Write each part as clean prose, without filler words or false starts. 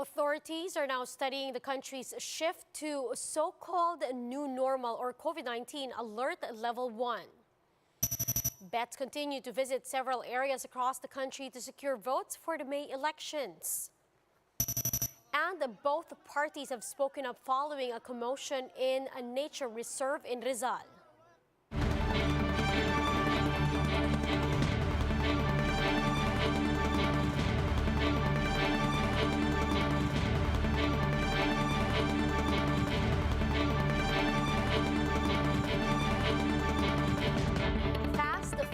Authorities are now studying the country's shift to so-called new normal or COVID-19 alert level 1. Bets continue to visit several areas across the country to secure votes for the May elections. And both parties have spoken up following a commotion in a nature reserve in Rizal.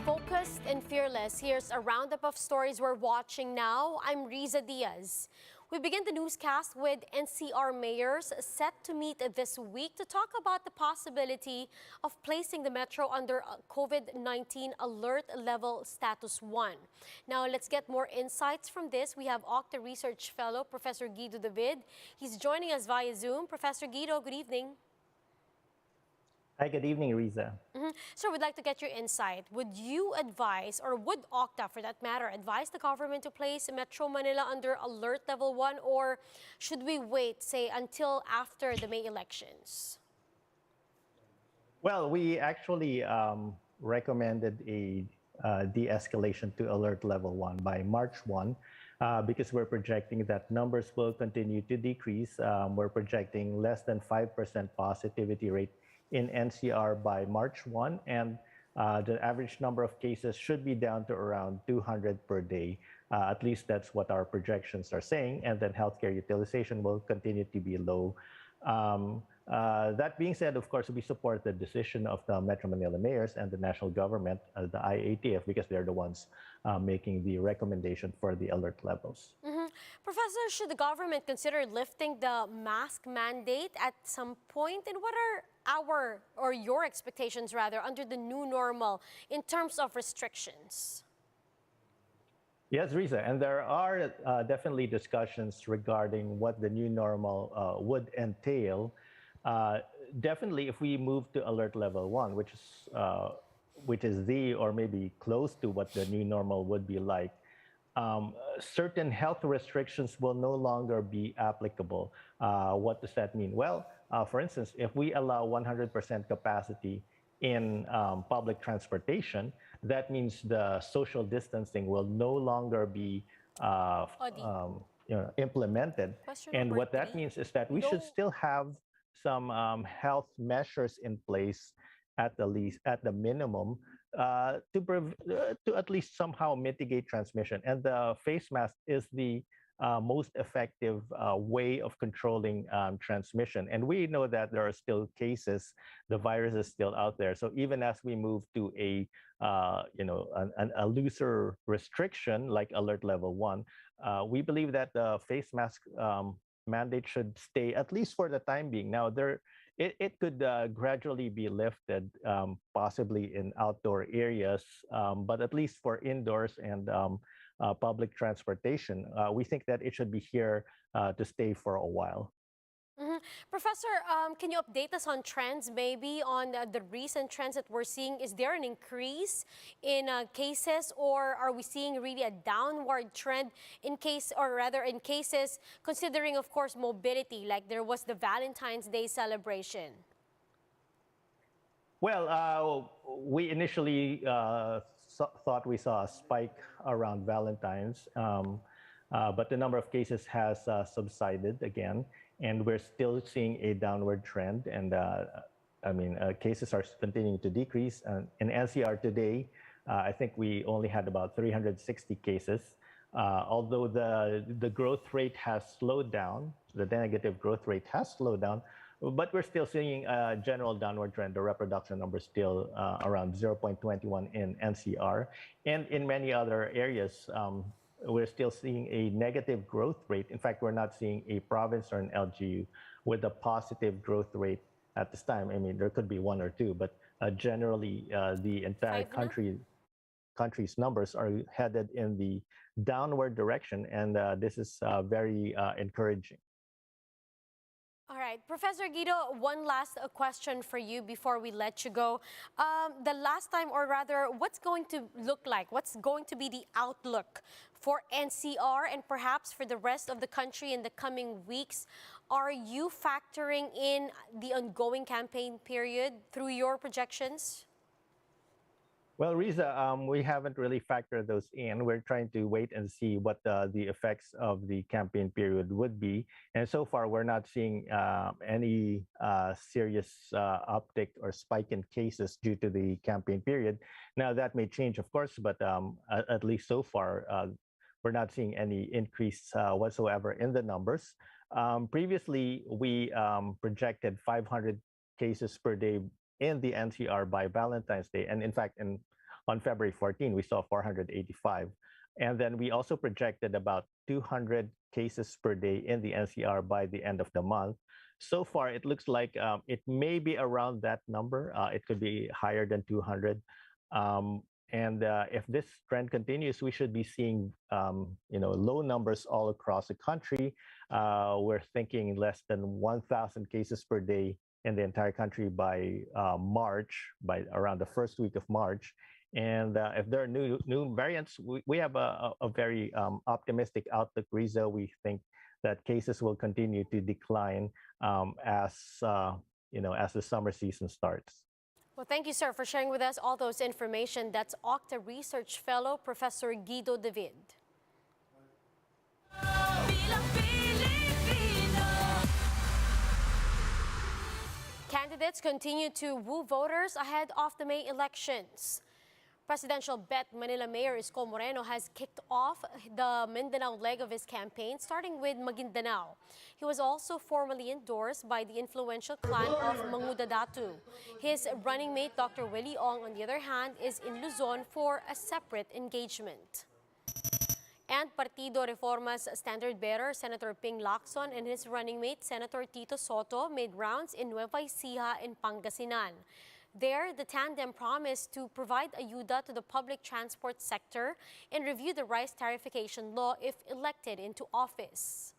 Focused and fearless, here's a roundup of stories we're watching now. I'm Riza Diaz. We begin the newscast with NCR mayors set to meet this week to talk about the possibility of placing the metro under COVID-19 alert level status 1. Now let's get more insights from this. We have Octa Research Fellow Professor Guido David. He's joining us via Zoom. Professor Guido, good evening. Hi, good evening, Riza. So we'd like to get your insight. Would you advise, or would Octa for that matter, advise the government to place Metro Manila under alert level 1, or should we wait, say, until after the May elections? Well, we actually recommended a de-escalation to alert level 1 by March 1 because we're projecting that numbers will continue to decrease. We're projecting less than 5% positivity rate in NCR by March 1, and the average number of cases should be down to around 200 per day. At least that's what our projections are saying, and then healthcare utilization will continue to be low. That being said, of course, we support the decision of the Metro Manila mayors and the national government, the IATF, because they're the ones making the recommendation for the alert levels. Professor, should the government consider lifting the mask mandate at some point? And what are your expectations rather under the new normal in terms of restrictions? Yes, Riza, and there are definitely discussions regarding what the new normal would entail. Definitely, if we move to alert level 1, which is the or maybe close to what the new normal would be like, certain health restrictions will no longer be applicable. What does that mean? Well, for instance, if we allow 100% capacity in public transportation, that means the social distancing will no longer be implemented. And what that means is that we should still have some health measures in place at the minimum to at least somehow mitigate transmission. And the face mask is the most effective way of controlling transmission. And we know that there are still cases, the virus is still out there. So even as we move to a looser restriction like alert level 1, we believe that the face mask mandate should stay at least for the time being. Now, it could gradually be lifted, possibly in outdoor areas, but at least for indoors and public transportation, we think that it should be here to stay for a while. Professor, can you update us on trends, maybe on the recent trends that we're seeing? Is there an increase in cases, or are we seeing really a downward trend in cases, considering, of course, mobility, like there was the Valentine's Day celebration? Well, we initially thought we saw a spike around Valentine's, but the number of cases has subsided again. And we're still seeing a downward trend, and cases are continuing to decrease. In NCR today, I think we only had about 360 cases, although the growth rate has slowed down, the negative growth rate has slowed down, but we're still seeing a general downward trend. The reproduction number is still around 0.21 in NCR, and in many other areas, we're still seeing a negative growth rate. In fact, we're not seeing a province or an LGU with a positive growth rate at this time. I mean, there could be one or two, but generally the entire country's numbers are headed in the downward direction, and this is very encouraging. All right. right, Professor Guido, one last question for you before we let you go. The last time, or rather, what's going to look like? What's going to be the outlook for NCR and perhaps for the rest of the country in the coming weeks? Are you factoring in the ongoing campaign period through your projections? Well, Riza, we haven't really factored those in. We're trying to wait and see what the effects of the campaign period would be. And so far, we're not seeing any serious uptick or spike in cases due to the campaign period. Now, that may change, of course, but at least so far, we're not seeing any increase whatsoever in the numbers. Previously, we projected 500 cases per day in the NCR by Valentine's Day. And in fact, on February 14, we saw 485. And then we also projected about 200 cases per day in the NCR by the end of the month. So far, it looks like it may be around that number. It could be higher than 200. And if this trend continues, we should be seeing low numbers all across the country. We're thinking less than 1,000 cases per day in the entire country by March, by around the first week of March. And if there are new variants, we have a very optimistic outlook, Riza. We think that cases will continue to decline as the summer season starts. Well, thank you, sir, for sharing with us all those information. That's Octa Research Fellow, Professor Guido David. Candidates continue to woo voters ahead of the May elections. Presidential bet Manila Mayor Isko Moreno has kicked off the Mindanao leg of his campaign, starting with Maguindanao. He was also formally endorsed by the influential clan of Mangudadatu. His running mate, Dr. Willie Ong, on the other hand, is in Luzon for a separate engagement. And Partido Reforma's standard bearer, Senator Ping Lacson, and his running mate, Senator Tito Soto, made rounds in Nueva Ecija in Pangasinan. There, the tandem promised to provide ayuda to the public transport sector and review the rice tariffication law if elected into office.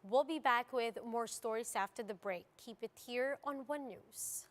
We'll be back with more stories after the break. Keep it here on One News.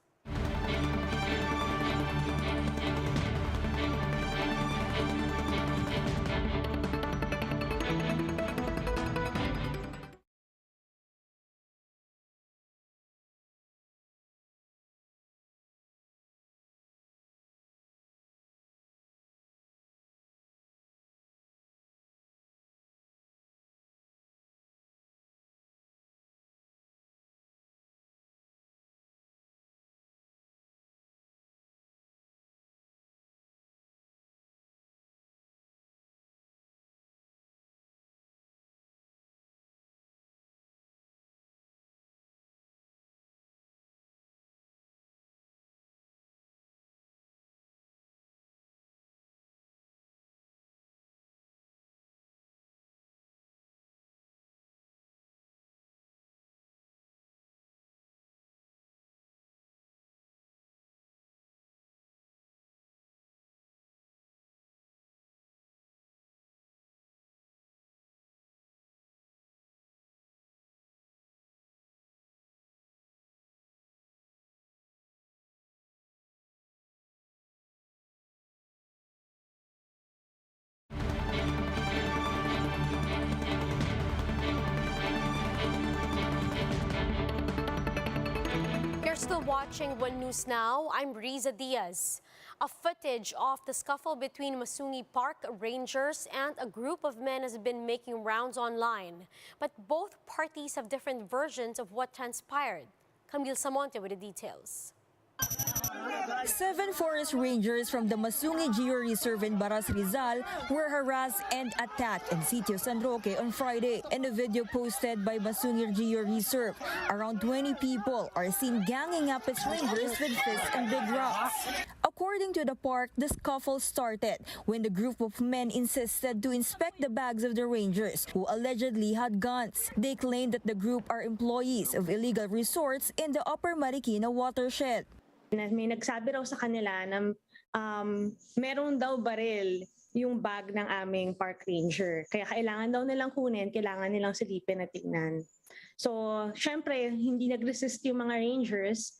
Still watching One News Now, I'm Riza Diaz. A footage of the scuffle between Masungi Park Rangers and a group of men has been making rounds online. But both parties have different versions of what transpired. Camille Samonte with the details. 7 forest rangers from the Masungi Geo Reserve in Baras Rizal were harassed and attacked in Sitio San Roque on Friday. In a video posted by Masungi Geo Reserve, around 20 people are seen ganging up its rangers with fists and big rocks. According to the park, the scuffle started when the group of men insisted to inspect the bags of the rangers who allegedly had guns. They claimed that the group are employees of illegal resorts in the Upper Marikina watershed. May nagsabi raw sa kanila na meron daw baril yung bag ng aming park ranger. Kaya kailangan daw nilang kunin, kailangan nilang silipin at tignan. So, syempre, hindi nag-resist yung mga rangers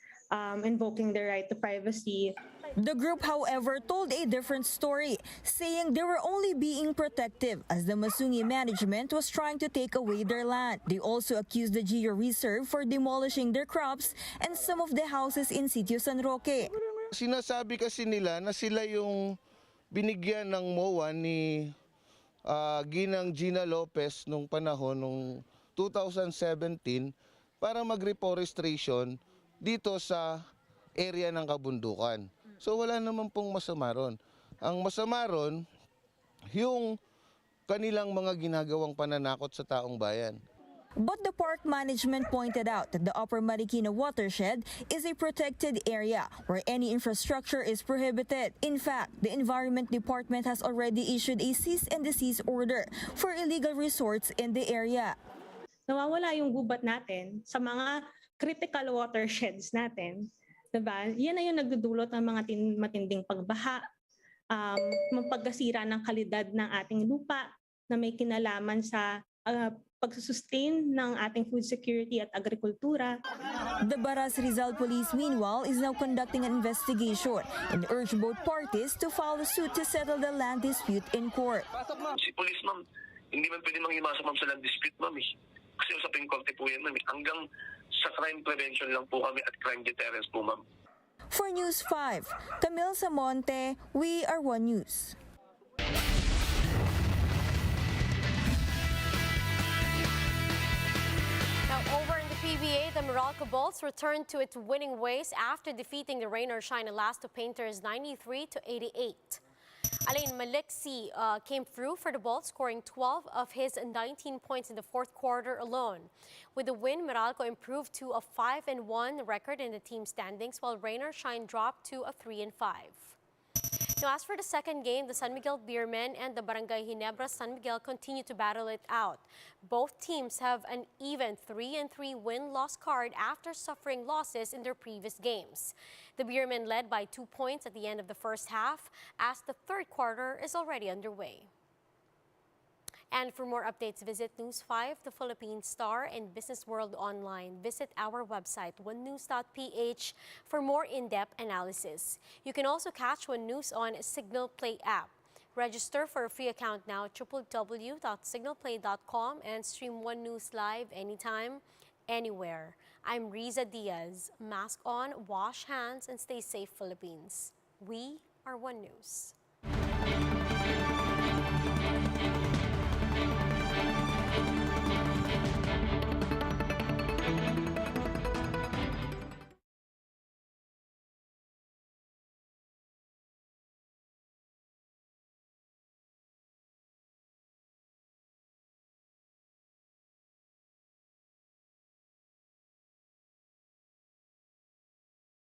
invoking their right to privacy. The group, however, told a different story, saying they were only being protective as the Masungi management was trying to take away their land. They also accused the Geo Reserve for demolishing their crops and some of the houses in Sitio San Roque. Sinasabi kasi nila na sila yung binigyan ng MOA ni Ginang Gina Lopez nung panahon, nung 2017, para mag-reforestation dito sa area ng kabundukan. So wala naman pong masama ron. Ang masama ron, yung kanilang mga ginagawang pananakot sa taong bayan. But the park management pointed out that the Upper Marikina watershed is a protected area where any infrastructure is prohibited. In fact, the Environment Department has already issued a cease and desist order for illegal resorts in the area. Nawawala yung gubat natin sa mga critical watersheds natin. Diba? Yan na yung nagdudulot ng mga matinding pagbaha, pagkasira ng kalidad ng ating lupa na may kinalaman sa pagsusustain ng ating food security at agrikultura. The Baras Rizal Police, meanwhile, is now conducting an investigation and urge both parties to file a suit to settle the land dispute in court. Si police, ma'am, hindi man pwede manghimasok, ma'am, sa land dispute, ma'am. Kasi usapin korte po yan, ma'am. Hanggang sa crime prevention lang po kami at crime deterrence po, ma'am. For News 5, Camille Samonte, We Are One News. Now, over in the PBA, the Meralco Bolts returned to its winning ways after defeating the Rain or Shine Elasto Painters 93-88. Alain Maliksi came through for the Bolts, scoring 12 of his 19 points in the fourth quarter alone. With the win, Meralco improved to a 5-1 record in the team standings, while Rain or Shine dropped to a 3-5. Now, as for the second game, the San Miguel Beermen and the Barangay Ginebra San Miguel continue to battle it out. Both teams have an even 3-3 win-loss card after suffering losses in their previous games. The Beermen led by 2 points at the end of the first half, as the third quarter is already underway. And for more updates, visit News 5, The Philippine Star, and Business World Online. Visit our website, onenews.ph, for more in-depth analysis. You can also catch One News on Signal Play app. Register for a free account now at www.signalplay.com and stream One News live anytime, anywhere. I'm Riza Diaz. Mask on, wash hands, and stay safe, Philippines. We are One News.